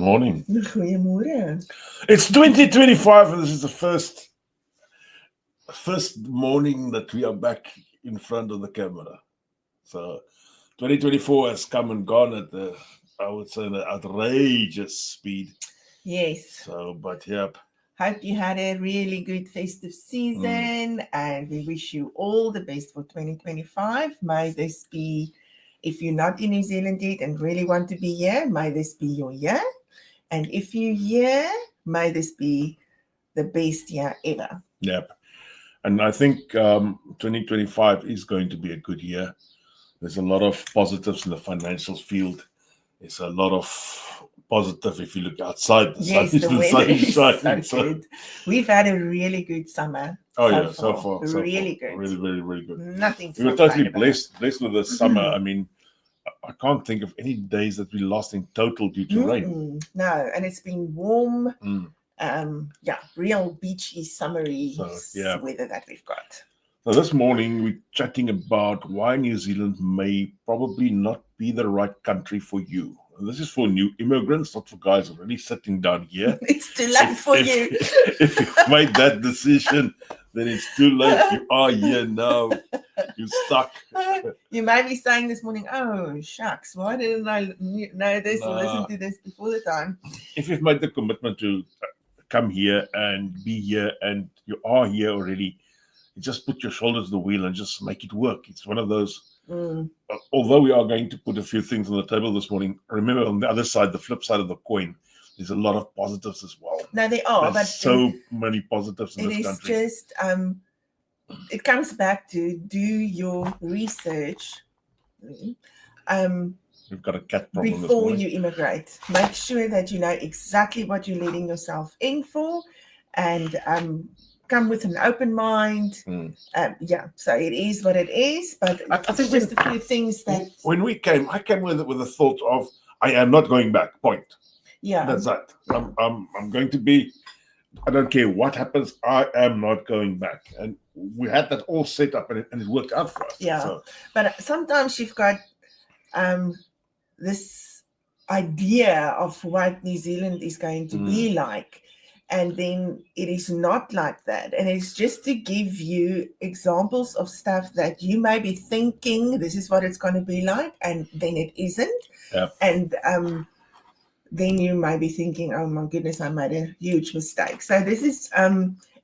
morning. Goeiemôre. It's 2025 and this is the first morning that we are back in front of the camera. So 2024 has come and gone at I would say, an outrageous speed. Yes. So, but yep. Hope you had a really good festive season and we wish you all the best for 2025. May this be, if you're not in New Zealand yet and really want to be here, may this be your year. And if you're here, may this be the best year ever. Yep. And I think 2025 is going to be a good year. There's a lot of positives in the financial field. There's a lot of positive if you look outside. The Yes, sun the weather is shining, so good. We've had a really good summer. So far. Really good. Really, very, very good. Nothing to We were totally complain about. blessed with the summer. I mean, I can't think of any days that we lost in total due to rain. No, and it's been warm. Mm. Real beachy, summery weather that we've got. So this morning we're chatting about why New Zealand may probably not be the right country for you. And this is for new immigrants, not for guys already sitting down here. It's too late for you. If you've made that decision, then it's too late. You are here now. You're stuck. You might be saying this morning, oh, shucks, why didn't I know this or listen to this before the time? If you've made the commitment to come here and be here and you are here already, you just put your shoulders to the wheel and just make it work. It's one of those, although we are going to put a few things on the table this morning, remember on the other side, the flip side of the coin, there's a lot of positives as well. No, there are. There's so many positives in this country. It is just, it comes back to do your research. We've got a cat problem before you immigrate. Make sure that you know exactly what you're letting yourself in for and come with an open mind. So it is what it is, but I think just a few things that when I came with the thought of I am not going back. Point. Yeah, that's that. I'm going to be. I don't care what happens. I am not going back, and we had that all set up, and it worked out for us. Yeah, so. But sometimes you've got this idea of what New Zealand is going to be like. And then it is not like that. And it's just to give you examples of stuff that you may be thinking, this is what it's going to be like, and then it isn't. Yep. And then you may be thinking, oh my goodness, I made a huge mistake. So this is,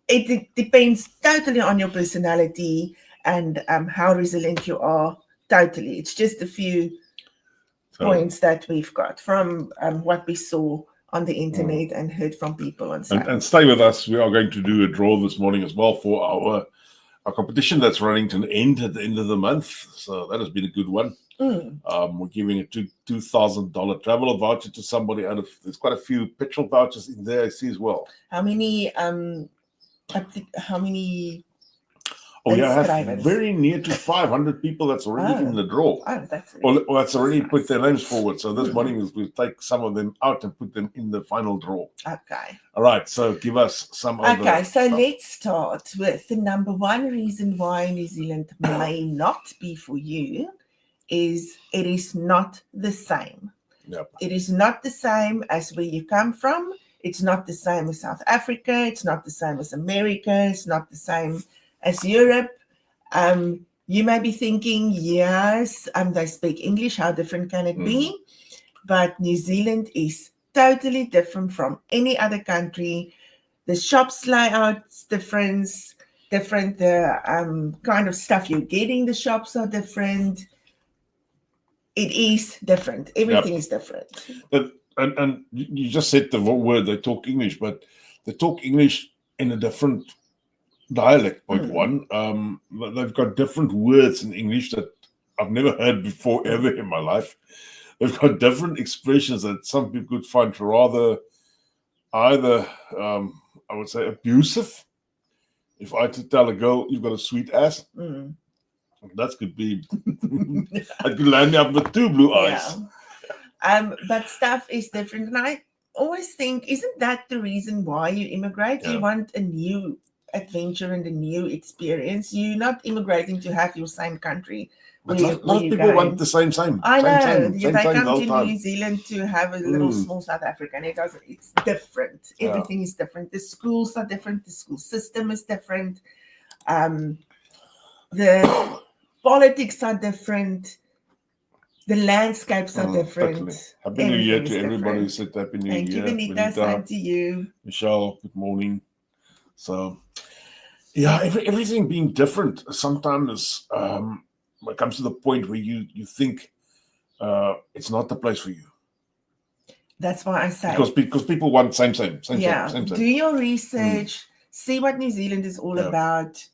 it depends totally on your personality and how resilient you are. Totally. It's just a few points that we've got from what we saw on the internet and heard from people on site. And stay with us. We are going to do a draw this morning as well for our competition that's running to an end at the end of the month. So that has been a good one. We're giving a $2,000 travel voucher to somebody out of. There's quite a few petrol vouchers in there. I see as well. How many? We have very near to 500 people that's already in the draw. That's already put their names forward. So this morning we'll take some of them out and put them in the final draw. Okay. All right. So give us some of Okay. So let's start with the number one reason why New Zealand may not be for you is it is not the same. Yep. It is not the same as where you come from. It's not the same as South Africa. It's not the same as America. It's not the same as Europe. You may be thinking, yes, they speak English. How different can it be? But New Zealand is totally different from any other country. The shops layout's different. The kind of stuff you get in the shops are different. It is different. Everything is different. But and you just said the word they talk English, but they talk English in a different dialect. Point one. They've got different words in English that I've never heard before ever in my life. They've got different expressions that some people could find rather either I would say abusive. If I to tell a girl you've got a sweet ass, that could be I could land up with two blue eyes. But stuff is different, and I always think, isn't that the reason why you immigrate? You want a new adventure and a new experience. You're not immigrating to have your same country But a lot of people want the same. I know. Same They come the whole to time. New Zealand to have a little small South Africa, and it's different. Everything is different. The schools are different. The school system is different. The politics are different. The landscapes are different. Totally. Happy New Year to everybody who said Happy New Year. Thank you, Benita. Same to you. Michelle, good morning. So, yeah, everything being different sometimes it comes to the point where you think it's not the place for you. That's why I say. Because people want same. Do your research. See what New Zealand is all about.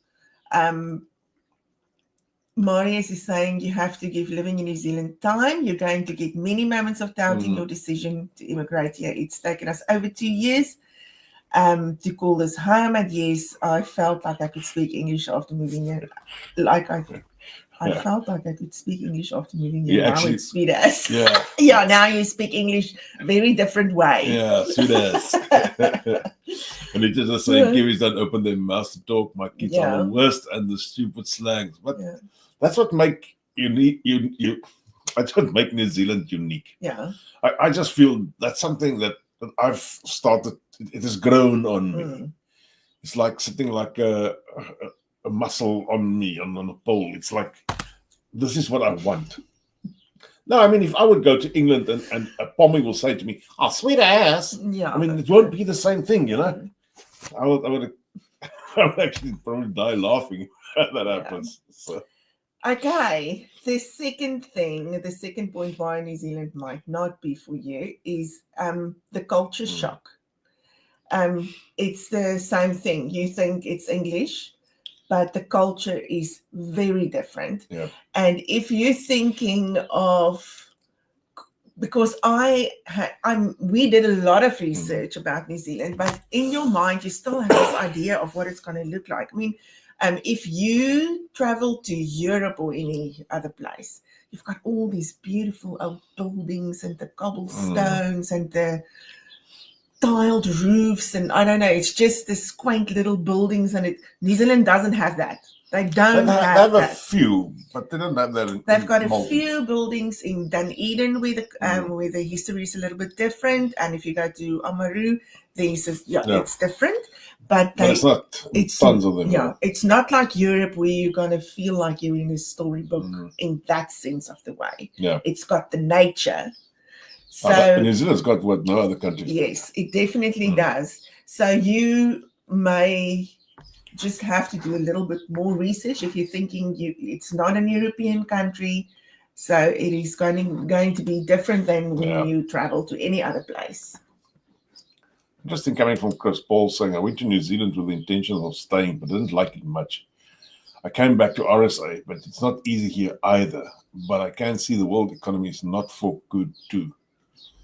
Marius is saying you have to give living in New Zealand time. You're going to get many moments of doubting your decision to immigrate here. It's taken us over 2 years to call this home. And yes, I felt like I could speak English after moving here. I felt like I could speak English after moving here. Now it's sweet as. Yeah, now you speak English very different way. Yeah, sweet as. And it just saying Kiwis don't open their mouths to talk. My kids are the worst and the stupid slangs. But that's what make that's what make New Zealand unique. Yeah. I just feel that's something that I've started. It has grown on me. It's like sitting like a muscle on me on a pole. It's like, this is what I want. No, I mean, if I would go to England and a Pommy will say to me, "Oh, sweet ass," I mean, it won't be the same thing, you know. I would actually probably die laughing if that happens. So. Okay, the second point why New Zealand might not be for you is the culture shock. It's the same thing. You think it's English, but the culture is very different. Yeah. And if you're thinking of, because we did a lot of research about New Zealand, but in your mind, you still have this idea of what it's going to look like. I mean, if you travel to Europe or any other place, you've got all these beautiful old buildings and the cobblestones and the tiled roofs, and I don't know, it's just this quaint little buildings, and New Zealand doesn't have that. They don't have a few, but they don't have that. They've got a few buildings in Dunedin where the history is a little bit different, and if you go to Oamaru, it's different. But it's not tons of them. Yeah, it's not like Europe where you're gonna feel like you're in a storybook in that sense of the way. Yeah, it's got the nature. So New Zealand's got what no other country. Yes, it definitely does. So you may just have to do a little bit more research if you're thinking it's not an European country, so it is going to be different than when you travel to any other place. Interesting coming from Chris Paul saying, I went to New Zealand with the intention of staying, but didn't like it much. I came back to RSA, but it's not easy here either. But I can see the world economy is not for good too.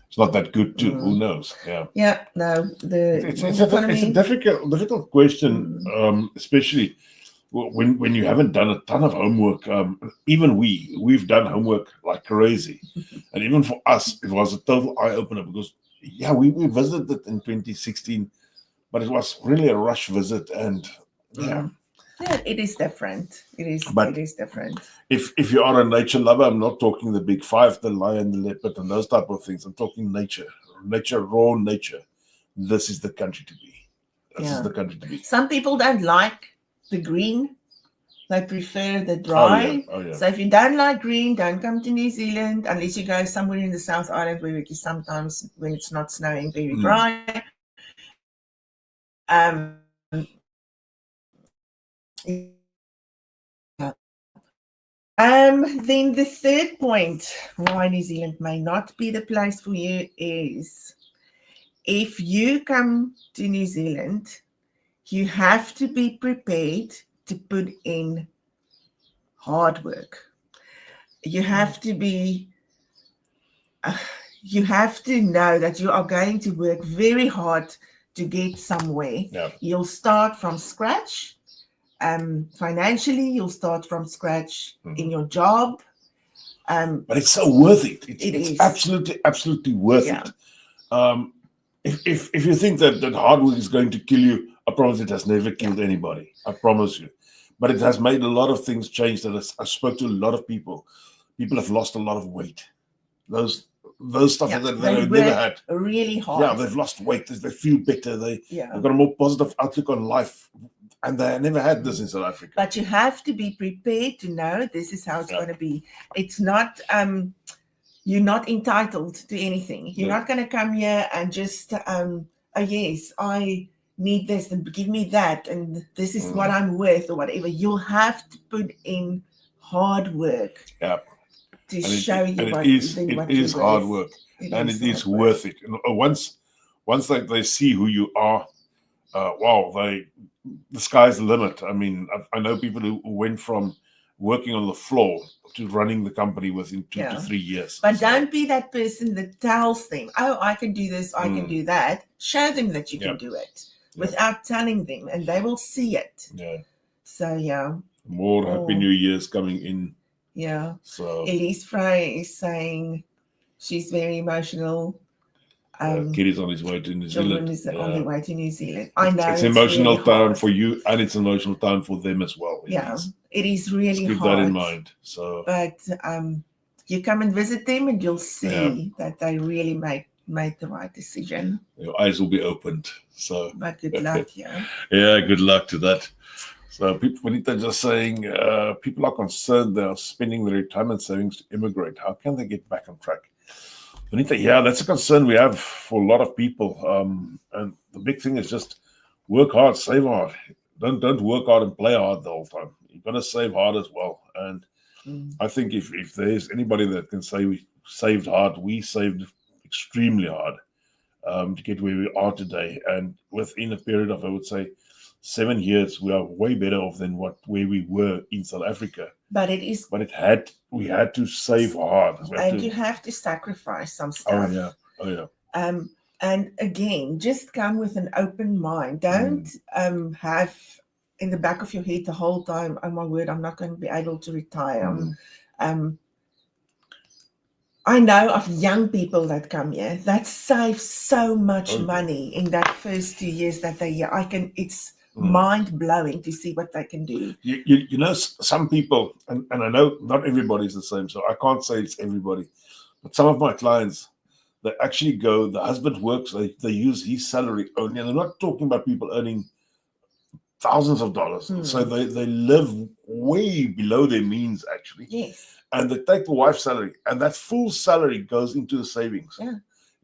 It's not that good too. Who knows? Yeah. No. It's a difficult question, especially when you haven't done a ton of homework. Even we've done homework like crazy, and even for us, it was a total eye opener because we visited it in 2016, but it was really a rush visit, and Yeah, it is different. It is different. If you are a nature lover, I'm not talking the big five, the lion, the leopard, and those type of things. I'm talking nature, raw nature. This is the country to be. This is the country to be. Some people don't like the green. They prefer the dry. Oh, yeah. So if you don't like green, don't come to New Zealand unless you go somewhere in the South Island where it is sometimes, when it's not snowing, very dry. Then the third point why New Zealand may not be the place for you is if you come to New Zealand, you have to be prepared to put in hard work. You have to be, you have to know that you are going to work very hard to get somewhere. Yeah. You'll start from scratch. Financially, you'll start from scratch in your job. But it's so worth it. It's is absolutely worth it. If you think that hard work is going to kill you, I promise it has never killed anybody. I promise you. but it has made a lot of things change. That I spoke to a lot of people. People have lost a lot of weight. Those stuff that they've never had. Really hard. Yeah, they've lost weight. They feel better. They've got a more positive outlook on life. And they never had this in South Africa. But you have to be prepared to know this is how it's going to be. It's not, you're not entitled to anything. You're not going to come here and just, oh yes, I need this and give me that. And this is what I'm worth or whatever. You'll have to put in hard work to show you what it is hard work. And it is worth it. And once they see who you are, wow, the sky's the limit. I mean, I know people who went from working on the floor to running the company within 2 to 3 years. But don't be that person that tells them, oh, I can do this, I can do that. Show them that you can do it without telling them, and they will see it. Yeah. So, More Happy New Year's coming in. Yeah. So Elise Frey is saying she's very emotional. Kid is on his way to New Zealand. Is on their way to New Zealand. I know it's emotional really time for you, and it's emotional time for them as well. It is really keep hard. that in mind. So, but you come and visit them, and you'll see that they really made the right decision. Your eyes will be opened. So, but good luck, good luck to that. So, people, Bonita just saying, people are concerned they are spending their retirement savings to immigrate. How can they get back on track? Bonita, that's a concern we have for a lot of people. And the big thing is just work hard, save hard. Don't work hard and play hard the whole time. You've got to save hard as well. And I think if there's anybody that can say we saved hard, we saved extremely hard to get where we are today. And within a period of, I would say, 7 years, we are way better off than where we were in South Africa. But we had to save hard. You have to sacrifice some stuff. Oh yeah. And again, just come with an open mind. Don't have in the back of your head the whole time, oh my word, I'm not going to be able to retire. I know of young people that come here that save so much money in that first 2 years that they're here. It's mind-blowing to see what they can do. You know, some people, and I know not everybody's the same, so I can't say it's everybody, but some of my clients, they actually go, the husband works, they use his salary only, and I'm not talking about people earning thousands of dollars. So they live way below their means, actually. Yes. And they take the wife's salary, and that full salary goes into the savings. Yeah.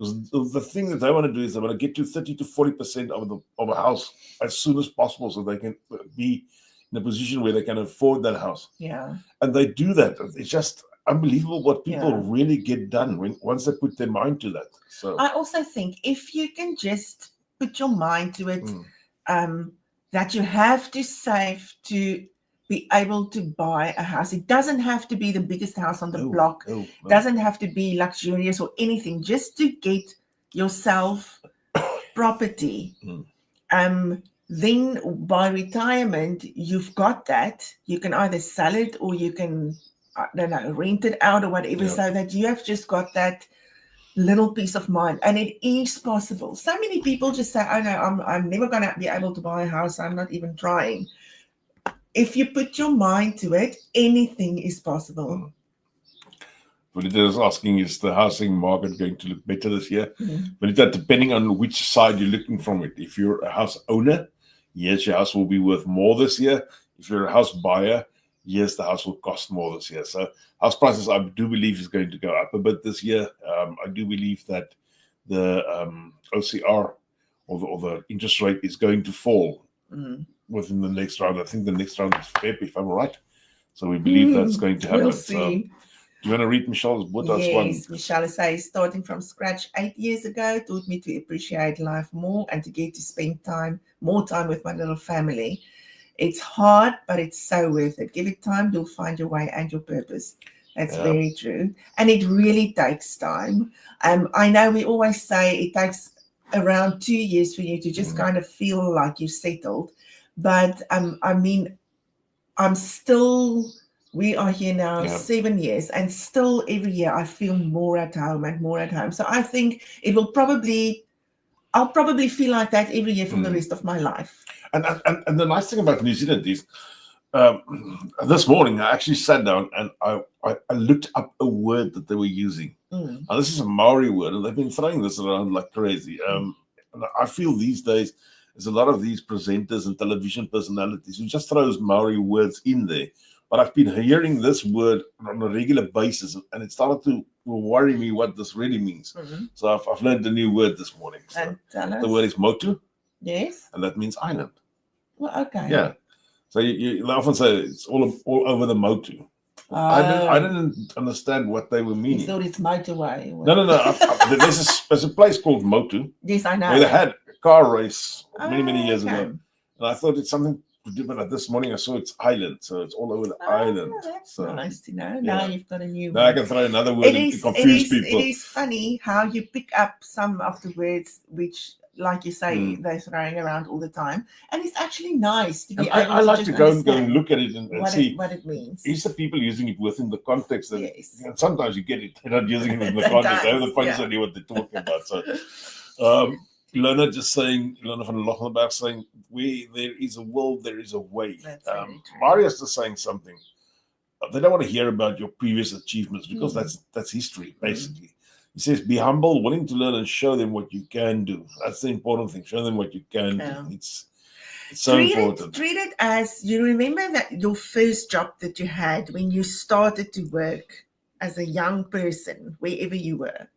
The thing that they want to do is they want to get to 30 to 40% of a house as soon as possible, so they can be in a position where they can afford that house. Yeah. And they do that. It's just unbelievable what people really get done once they put their mind to that. So I also think if you can just put your mind to it, that you have to save to be able to buy a house. It doesn't have to be the biggest house on the block. No. Doesn't have to be luxurious or anything. Just to get yourself property. Then by retirement, you've got that. You can either sell it or you can, I don't know, rent it out or whatever, so that you have just got that little peace of mind. And it is possible. So many people just say, oh no, I'm never going to be able to buy a house. I'm not even trying. If you put your mind to it, anything is possible. But it is asking, is the housing market going to look better this year? But it's depending on which side you're looking from it. If you're a house owner, yes, your house will be worth more this year. If you're a house buyer, yes, the house will cost more this year. So house prices, I do believe, is going to go up a bit this year. I do believe that the OCR or the interest rate is going to fall within the next round. I think the next round is February, if I'm right. So we believe that's going to happen. We'll see. So, do you want to read Michelle's book? Yes, Michelle says, starting from scratch 8 years ago taught me to appreciate life more and to get to spend more time with my little family. It's hard, but it's so worth it. Give it time, you'll find your way and your purpose. That's very true. And it really takes time. I know we always say it takes around 2 years for you to just kind of feel like you're settled. But I mean, we are here now 7 years, and still every year I feel more at home and more at home. So I think I'll probably feel like that every year for the rest of my life. And the nice thing about New Zealand is this morning I actually sat down and I looked up a word that they were using. Now, this is a Maori word, and they've been throwing this around like crazy. And I feel these days there's a lot of these presenters and television personalities who just throws Maori words in there. But I've been hearing this word on a regular basis, and it started to worry me what this really means. So I've learned a new word this morning. So the word is motu. Yes. And that means island. Well, okay. Yeah. So you often say it's all over the motu. I didn't understand what they were meaning. You thought it's motorway. No. There's a place called Motu. Yes, I know. Where they had a car race many years ago. And I thought it's something to do, but this morning I saw it's island. So it's all over the island. That's so, nice to know. Now you've got a new word. Now I can throw another word to confuse people. It is funny how you pick up some of the words which, like you say, they're throwing around all the time. And it's actually nice to be able I like to go and look at it and see what it means. Is the people using it within the context? And, and sometimes you get it, they're not using it in the context. They have the funny idea what they're talking about. So, Ilona just saying, Ilona van Lochenberg saying, where there is a will, there is a way. Marius is saying something. They don't want to hear about your previous achievements because that's history, basically. He says, be humble, willing to learn, and show them what you can do. That's the important thing. Show them what you can do. It's so important. Treat it as, you remember that your first job that you had when you started to work as a young person, wherever you were.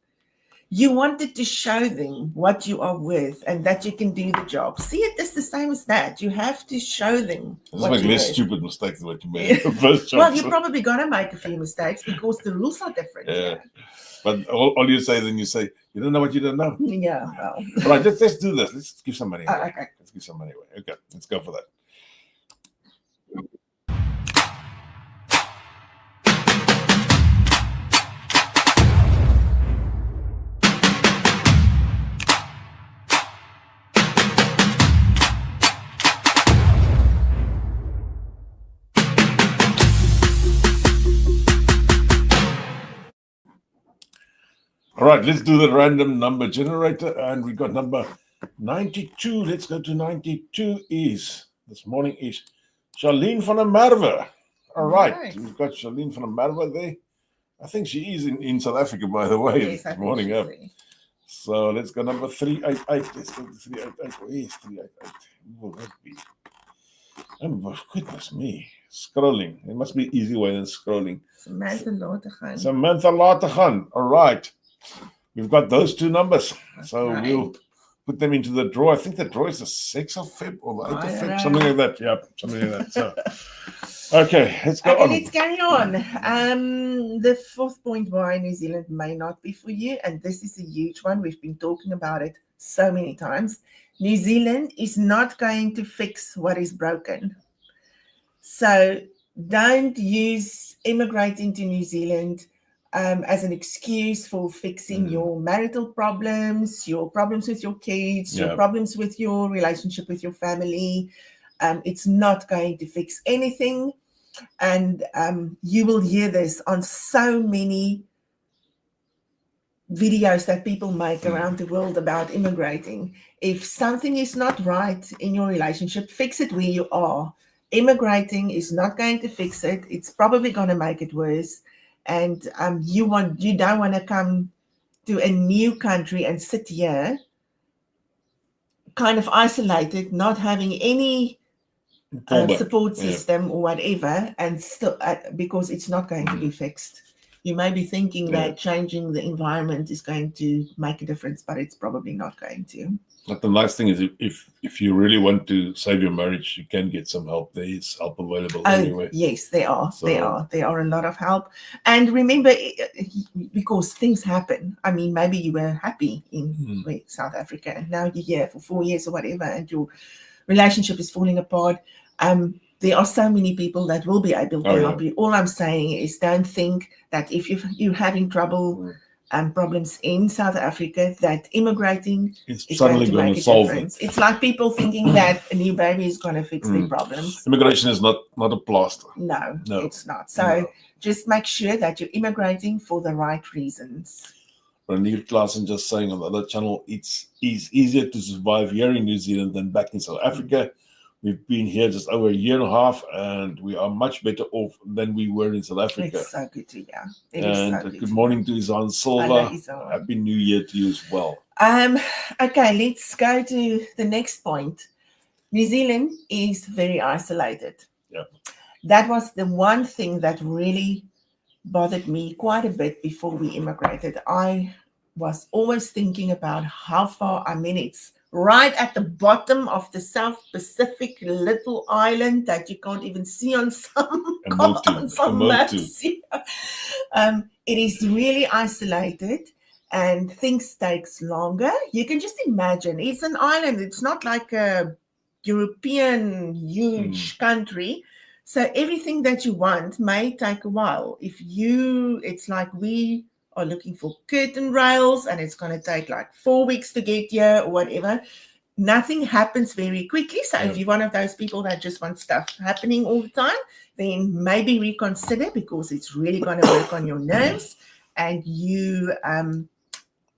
You wanted to show them what you are worth and that you can do the job. See it as the same as that. You have to show them. Just make less stupid mistakes than what you made in the first job. Well, you're probably going to make a few mistakes because the rules are different. Yeah. But all you say, then you say, you don't know what you don't know. Yeah. Well. All right, let's do this. Let's give some money away. Okay. Let's give some money away. Okay, let's go for that. All right, let's do the random number generator. And we got number 92. Let's go to 92 this morning is Charlene van der Merwe. All right, we've got Charlene van der Merwe there. I think she is in South Africa, by the way, yes, this morning. Up. So let's go number 388. Let's go to 388. Where is 388? Who will that be? Oh, goodness me. Scrolling. It must be an easy way than scrolling. Samantha Latergan. All right. We've got those two numbers. So we'll put them into the draw. I think the draw is the 6th of Feb or the 8th of Feb. Something like that. Yeah, something like that. So, okay, let's go on. Let's carry on. The 4th point why New Zealand may not be for you. And this is a huge one. We've been talking about it so many times. New Zealand is not going to fix what is broken. So don't use immigrating to New Zealand as an excuse for fixing your marital problems, your problems with your kids, your problems with your relationship with your family. It's not going to fix anything. And you will hear this on so many videos that people make around the world about immigrating. If something is not right in your relationship, fix it where you are. Immigrating is not going to fix it. It's probably going to make it worse. And you don't want to come to a new country and sit here kind of isolated, not having any support system or whatever, and still because it's not going to be fixed. You may be thinking that changing the environment is going to make a difference, but it's probably not going to. But the nice thing is if you really want to save your marriage, you can get some help. There is help available anyway. Yes, there are. There are a lot of help. And remember, because things happen. I mean, maybe you were happy in South Africa and now you're here for 4 years or whatever and your relationship is falling apart. There are so many people that will be able to help you. All I'm saying is don't think that if you're having trouble and problems in South Africa, that immigrating is going to make a difference. It's like people thinking that a new baby is going to fix their problems. Immigration is not a plaster. No, it's not. So just make sure that you're immigrating for the right reasons. Renier Klaassen just saying on the other channel, it's easier to survive here in New Zealand than back in South Africa. We've been here just over a year and a half, and we are much better off than we were in South Africa. It's so good to hear. It is And so good good to morning to Izan Silva. Hello, Izan. Happy New Year to you as well. Okay, let's go to the next point. New Zealand is very isolated. Yeah. That was the one thing that really bothered me quite a bit before we immigrated. I was always thinking about how far, I mean, it's right at the bottom of the South Pacific little island that you can't even see on some maps. It is really isolated and things takes longer. You can just imagine, it's an island. It's not like a European huge country. So everything that you want may take a while. It's like we are looking for curtain rails and it's going to take like 4 weeks to get here or whatever. Nothing happens very quickly. So if you're one of those people that just want stuff happening all the time, then maybe reconsider, because it's really going to work on your nerves, and you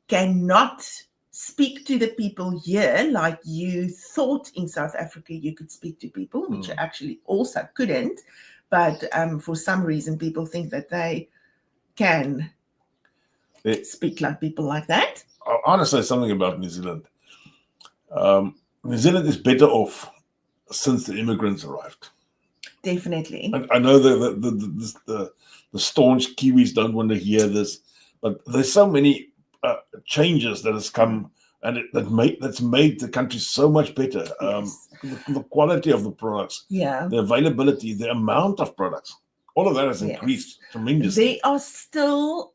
cannot speak to the people here like you thought in South Africa you could speak to people, which you actually also couldn't. But for some reason, people think that they can speak like people like that. I want to say something about New Zealand. New Zealand is better off since the immigrants arrived. Definitely. I know the staunch Kiwis don't want to hear this, but there's so many changes that has come, and that's made the country so much better. Yes. The quality of the products, the availability, the amount of products, all of that has increased tremendously. They are still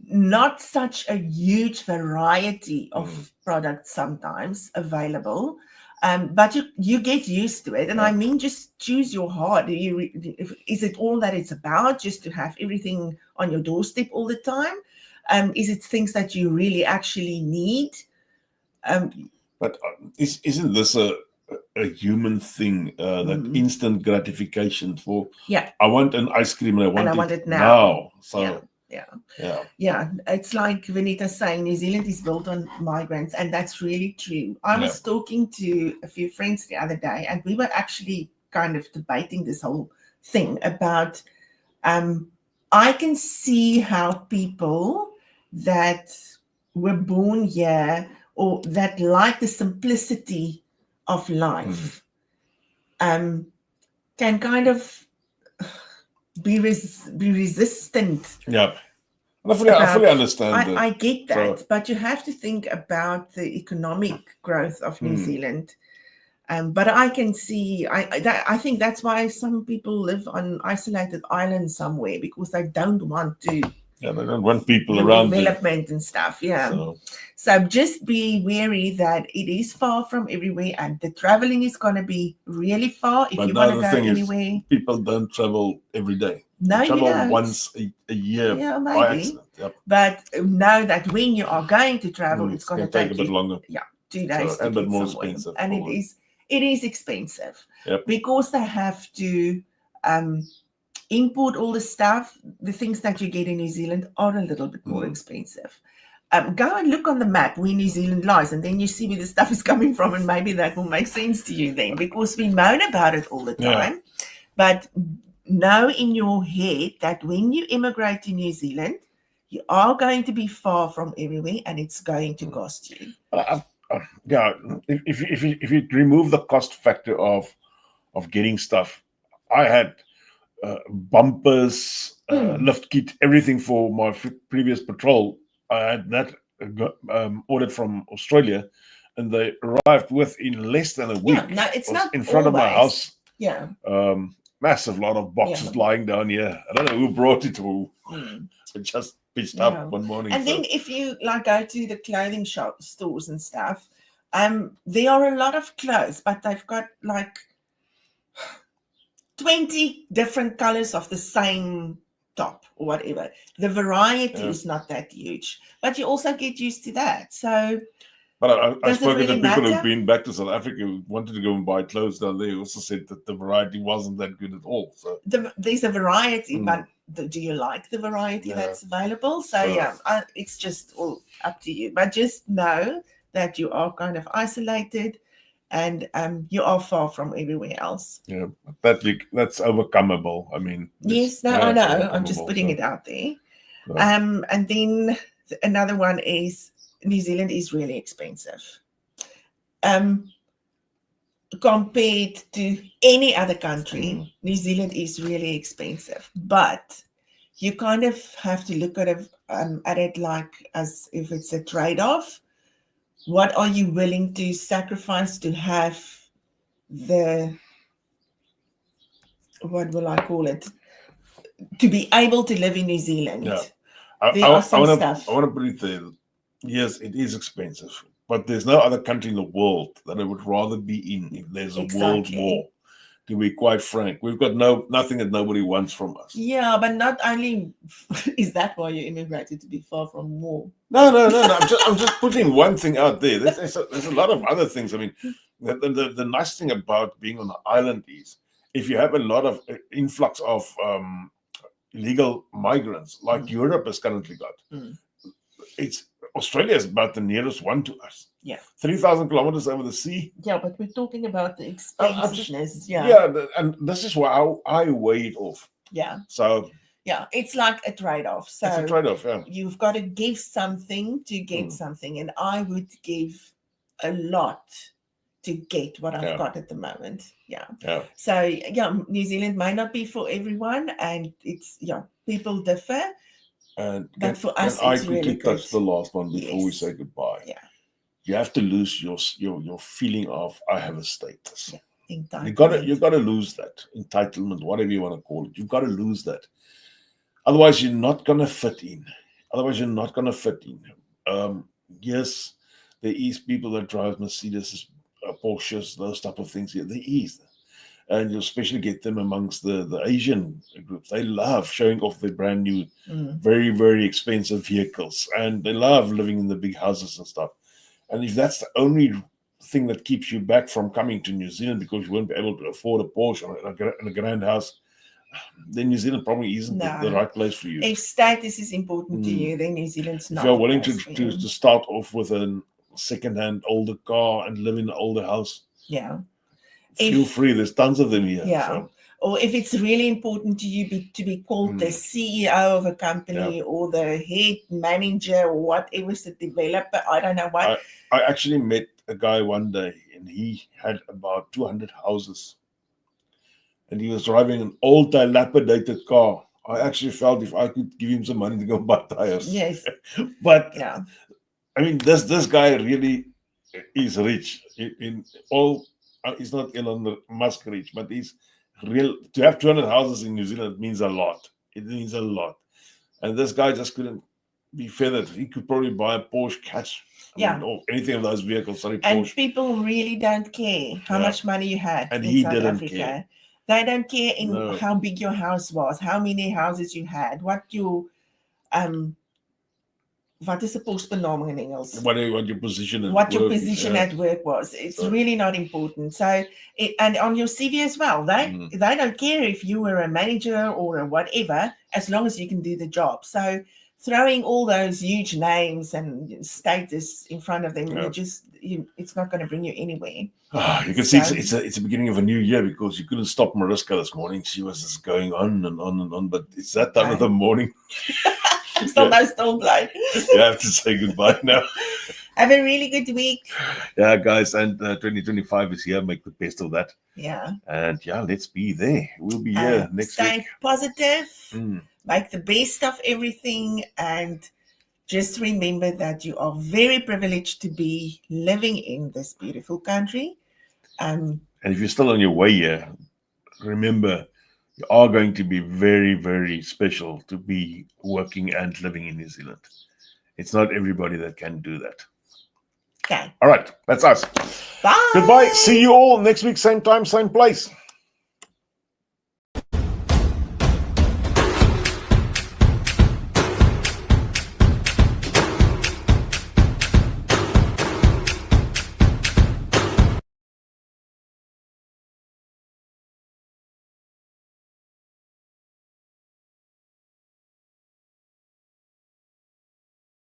not such a huge variety of products sometimes available, but you get used to it. And I mean, just choose your heart. Is it all that it's about, just to have everything on your doorstep all the time? Is it things that you really actually need? But isn't this a human thing, that instant gratification for, I want an ice cream and I want it now. So Yeah, it's like Vanita's saying, New Zealand is built on migrants, and that's really true. I was talking to a few friends the other day, and we were actually kind of debating this whole thing about I can see how people that were born here or that like the simplicity of life can kind of be resistant. Yeah. I fully understand. I get that, but you have to think about the economic growth of New Zealand. But I can see, I think that's why some people live on isolated islands somewhere, because they don't want to. Yeah, they don't want people around development and stuff. Yeah. So just be wary that it is far from everywhere, and the traveling is going to be really far if you want to go anywhere. People don't travel every day. No, they travel you don't. once a year by accident. Yep. But know that when you are going to travel, it's going to take a bit longer. Yeah, 2 days and a bit more somewhere. expensive. And it is expensive. Yep. Because they have to import all the stuff. The things that you get in New Zealand are a little bit more expensive. Go and look on the map where New Zealand lies, and then you see where the stuff is coming from, and maybe that will make sense to you then, because we moan about it all the time. But know in your head that when you immigrate to New Zealand, you are going to be far from everywhere, and it's going to cost you. If you remove the cost factor of getting stuff, I had bumpers, lift kit, everything for my previous patrol. I had that ordered from Australia, and they arrived within less than a week. Yeah, no, it's not in front of my house. Yeah. Massive lot of boxes lying down here. I don't know who brought it, or it just pitched up one morning. And then if you go to the clothing stores and stuff, there are a lot of clothes, but they've got 20 different colors of the same top or whatever. The variety is not that huge, but you also get used to that. So, but I've spoken to people who've been back to South Africa who wanted to go and buy clothes down there. Also said that the variety wasn't that good at all. So there's a variety, but do you like the variety that's available? So it's just all up to you. But just know that you are kind of isolated, and you are far from everywhere else. Yeah, that's overcomable. I mean, Yes, no, I know. I'm just putting it out there. And then another one is New Zealand is really expensive. Compared to any other country, New Zealand is really expensive. But you kind of have to look at it like as if it's a trade-off. What are you willing to sacrifice to have what will I call it? To be able to live in New Zealand. Yeah. There are some stuff. I want to put it there. Yes, it is expensive, but there's no other country in the world that I would rather be in if there's a world war. To be quite frank, we've got nothing that nobody wants from us. Yeah, but not only is that why you immigrated, to be far from war. No. I'm just putting one thing out there. There's a lot of other things. I mean, the nice thing about being on the island is if you have a lot of influx of illegal migrants, like Europe has currently got. It's Australia is about the nearest one to us. Yeah, 3,000 kilometers over the sea. Yeah, but we're talking about the expensiveness. And this is how I weigh it off. Yeah. So. Yeah, it's like a trade-off. So it's a trade-off. Yeah. You've got to give something to get something, and I would give a lot to get what I've got at the moment. Yeah. So New Zealand may not be for everyone, and it's people differ. But for us, I it's quickly really good. touch the last one before we say goodbye. Yeah. You have to lose your feeling of I have a status. Yeah. You got to lose that entitlement, whatever you want to call it. You've got to lose that. Otherwise, you're not going to fit in. Yes, there is people that drive Mercedes, Porsches, those type of things. Yeah, there is. And you especially get them amongst the Asian groups. They love showing off their brand new, very, very expensive vehicles. And they love living in the big houses and stuff. And if that's the only thing that keeps you back from coming to New Zealand because you won't be able to afford a Porsche and a grand house, then New Zealand probably isn't the right place for you. If status is important to you, then New Zealand's not. If you're willing to start off with a second-hand older car and live in an older house, feel free. There's tons of them here. Yeah. So. Or if it's really important to you to be called the CEO of a company or the head manager or whatever's the developer, I don't know what. I actually met a guy one day and he had about 200 houses. And he was driving an old dilapidated car. I actually felt if I could give him some money to go buy tires. Yes. But I mean, this guy really is rich. He's not Elon Musk rich, but he's real. To have 200 houses in New Zealand means a lot. It means a lot. And this guy just couldn't be feathered. He could probably buy a Porsche cash. Or anything of those vehicles. And Porsche. People really don't care how much money you had and in he South didn't Africa. Care. They don't care how big your house was, how many houses you had, what your wat is 'n posbenaming in Engels? What your position at what your position at work was. It's really not important. So, and on your CV as well, they don't care if you were a manager or a whatever, as long as you can do the job. So, throwing all those huge names and status in front of them, it's not going to bring you anywhere. You can see it's the beginning of a new year because you couldn't stop Marsika this morning. She was just going on and on and on, but it's that time of the morning. Still no still blind. You have to say goodbye now. Have a really good week. Yeah, guys, and 2025 is here. Make the best of that. Yeah. And let's be there. We'll be here next week. Stay positive. Make the best of everything, and just remember that you are very privileged to be living in this beautiful country. And if you're still on your way here, remember you are going to be very, very special to be working and living in New Zealand. It's not everybody that can do that. Okay. All right. That's us. Bye. Goodbye. See you all next week, same time, same place.